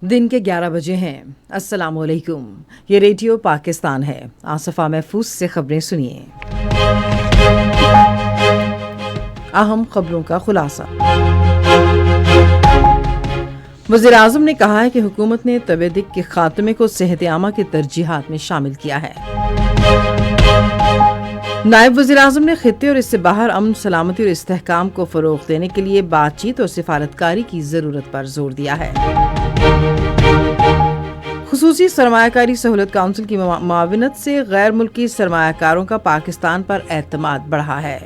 दिन के 11 बजे हैं। अस्सलाम वालेकुम। ये रेडियो पाकिस्तान है। आसफा महफूज से खबरें सुनिए। अहम खबरों का खुलासा। वज़ीर-ए-आज़म ने कहा है कि हुकूमत ने तबेदिक के खात्मे को सेहत आमा की तरजीहात में शामिल किया है। नायब वज़ीर-ए-आज़म ने खित्ते और इससे बाहर अमन, सलामती और इस्तेहकाम को फ़रोग़ देने के लिए बातचीत और सिफारतकारी की ज़रूरत पर जोर दिया है। खुसूसी सरमायाकारी सहूलत काउंसिल की मुआविनत से गैर मुल्की सरमायाकारों का पाकिस्तान पर एतमाद बढ़ा है।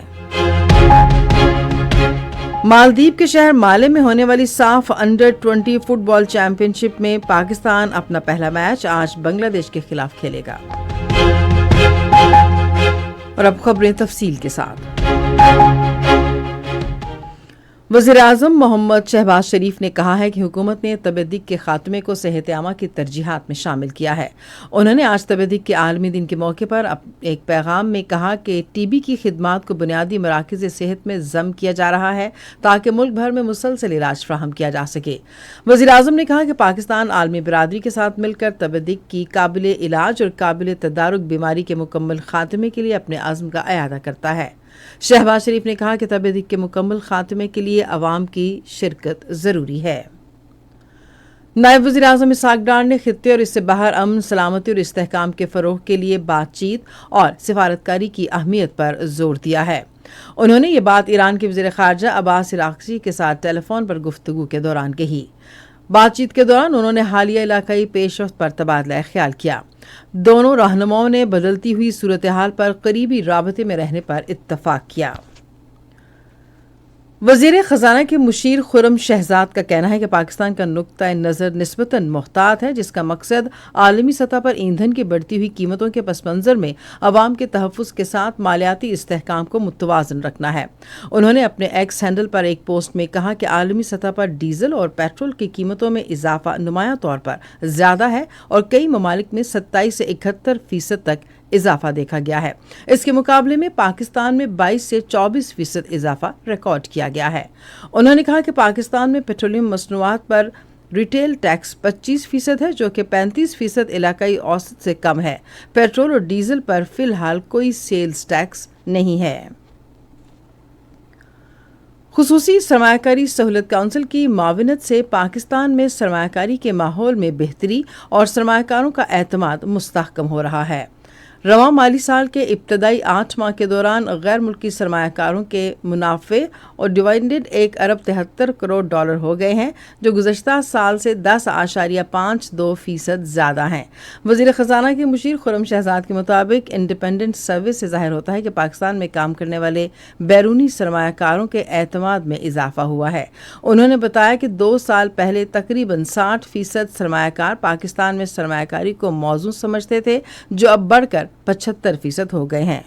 मालदीव के शहर माले में होने वाली साफ अंडर 20 फुटबॉल चैंपियनशिप में पाकिस्तान अपना पहला मैच आज बांग्लादेश के खिलाफ खेलेगा। और अब खबरें तफसील के साथ। वज़ीर-ए-आज़म मोहम्मद शहबाज शरीफ ने कहा है कि हुकूमत ने तबेदिक के खात्मे को सेहत आमा की तरजीहात में शामिल किया है। उन्होंने आज तबेदिक के आलमी दिन के मौके पर एक पैगाम में कहा कि टीबी की खिदमात को बुनियादी मराकज़ सेहत में ज़म किया जा रहा है ताकि मुल्क भर में मुसलसल इलाज फ्राहम किया जा सके। वज़ीर-ए-आज़म ने कहा कि पाकिस्तान आलमी बिरादरी के साथ मिलकर तबेदिक की काबिल इलाज और काबिल तदारुक बीमारी के मुकम्मल खात्मे के लिए अपने अज़्म का अयादा करता है। शहबाज शरीफ ने कहा कि तबेदिक के मुकम्मल खात्मे के लिए अवाम की शिरकत जरूरी है। नायब वज़ीर-ए-आज़म इसहाक़ डार ने खित्ते और इससे बाहर अमन, सलामती और इस्तेहकाम के फ़रोग़ के लिए बातचीत और सिफारतकारी की अहमियत पर जोर दिया है। उन्होंने ये बात ईरान के वज़ीर ख़ारजा अब्बास अराग़ची के साथ टेलीफोन पर गुफ्तगू के दौरान कही। बातचीत के दौरान उन्होंने हालिया इलाकाई पेशरफ्त पर तबादला ख्याल किया। दोनों रहनुमाओं ने बदलती हुई सूरत हाल पर करीबी राबते में रहने पर इत्तफाक किया। वज़ीर ख़ज़ाना के मुशीर खुर्रम शहजाद का कहना है कि पाकिस्तान का नुक्ता नज़र निस्बतन मुहतात है, जिसका मकसद आलमी सतह पर ईंधन की बढ़ती हुई कीमतों के पस मंज़र में अवाम के तहफ़्फ़ुज़ के साथ मालियाती इस्तेहकाम को मुतवाज़न रखना है। उन्होंने अपने एक्स हैंडल पर एक पोस्ट में कहा कि आलमी सतह पर डीजल और पेट्रोल की कीमतों में इजाफा नुमायां तौर पर ज़्यादा है और कई ममालिक में 27 से 71% तक इजाफा देखा गया है। इसके मुकाबले में पाकिस्तान में 22 से 24% इजाफा रिकॉर्ड किया गया है। उन्होंने कहा कि पाकिस्तान में पेट्रोलियम मसनूआत पर रिटेल टैक्स 25% है, जो कि 35% इलाकाई औसत से कम है। पेट्रोल और डीजल पर फिलहाल कोई सेल्स टैक्स नहीं है। खुसूसी सरमायाकारी सहूलत काउंसिल की माविनत से पाकिस्तान में सरमायाकारी के माहौल में बेहतरी और सरमायाकारों का एतमाद मुस्तहकम हो रहा है। रवां माली साल के इब्तदाई 8 माह के दौरान गैर मुल्की सरमायाकारों के मुनाफे और डिविडेंड 1 अरब 73 करोड़ डॉलर हो गए हैं, जो गुज़श्ता साल से 10.52% ज़्यादा हैं। वज़ीर ख़ज़ाना के मुशीर खुर्रम शहजाद के मुताबिक इंडिपेंडेंट सर्विस से ज़ाहिर होता है कि पाकिस्तान में काम करने वाले बैरूनी सरमायाकारों के एतमाद में इजाफा हुआ है। उन्होंने बताया कि 2 साल पहले तकरीबन 60% सरमायाकार पाकिस्तान में सरमायाकारी को मौजू समझते थे, जो अब बढ़कर 75% हो गए हैं।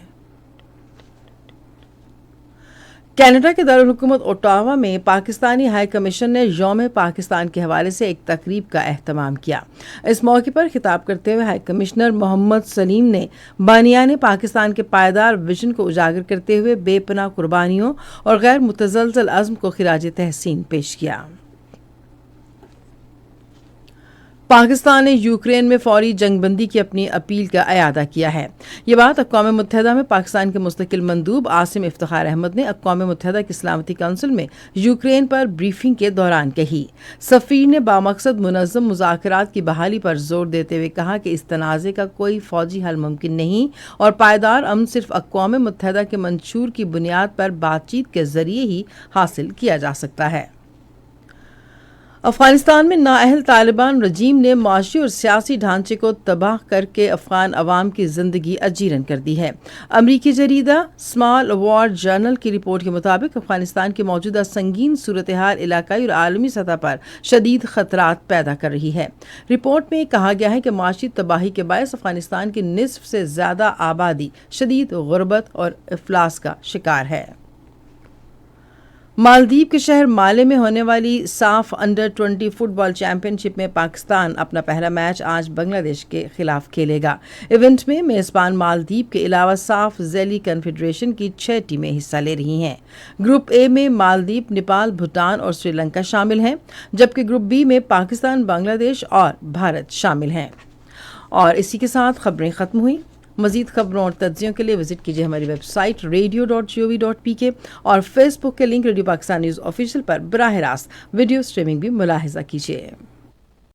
कनाडा के दारुल हुकूमत ओटावा में पाकिस्तानी हाई कमीशन ने यौम पाकिस्तान के हवाले से एक तकरीब का एहतमाम किया। इस मौके पर खिताब करते हुए हाई कमिश्नर मोहम्मद सलीम ने बानियाने पाकिस्तान के पायदार विजन को उजागर करते हुए बेपनाह कुर्बानियों और गैर मुतज़लज़ल अज़्म को खिराज तहसीन पेश किया। पाकिस्तान ने यूक्रेन में फौरी जंगबंदी की अपनी अपील का अयादा किया है। ये बात अक़वाम मुत्तहिदा में पाकिस्तान के मुस्तकिल मंदूब आसिम इफ्तिखार अहमद ने अक़वाम मुत्तहिदा की सलामती काउंसिल में यूक्रेन पर ब्रीफिंग के दौरान कही। सफ़ीर ने बामकसद मुनज़्ज़म मुज़ाकरात की बहाली पर जोर देते हुए कहा कि इस तनाज़े का कोई फ़ौजी हल मुमकिन नहीं और पायदार अमन सिर्फ अक़वाम मुत्तहिदा के मंशूर की बुनियाद पर बातचीत के ज़रिए ही हासिल किया जा सकता है। अफगानिस्तान में नाअहल तालिबान रजीम ने माशी और सियासी ढांचे को तबाह करके अफगान अवाम की जिंदगी अजीरन कर दी है। अमरीकी जरीदा स्मॉल वॉर जर्नल की रिपोर्ट के मुताबिक अफगानिस्तान की मौजूदा संगीन सूरत हाल इलाकाई और आलमी सतह पर शदीद खतरात पैदा कर रही है। रिपोर्ट में कहा गया है कि माशी तबाही के बायस अफगानिस्तान की निस्फ से ज्यादा आबादी शदीद गुर्बत और इफलास का शिकार है। मालदीव के शहर माले में होने वाली साफ अंडर 20 फुटबॉल चैंपियनशिप में पाकिस्तान अपना पहला मैच आज बांग्लादेश के खिलाफ खेलेगा। इवेंट में मेजबान मालदीव के अलावा साफ जेली कन्फेडरेशन की 6 टीमें हिस्सा ले रही हैं। ग्रुप ए में मालदीव, नेपाल, भूटान और श्रीलंका शामिल हैं, जबकि ग्रुप बी में पाकिस्तान, बांग्लादेश और भारत शामिल हैं। और इसी के साथ खबरें खत्म हुई। मज़ीद खबरों और तज्जियों के लिए विजिट कीजिए हमारी वेबसाइट radio.gov.pk और फेसबुक के link radio Pakistan news official पर बराह रास्त वीडियो स्ट्रीमिंग भी मुलाहिजा कीजिए।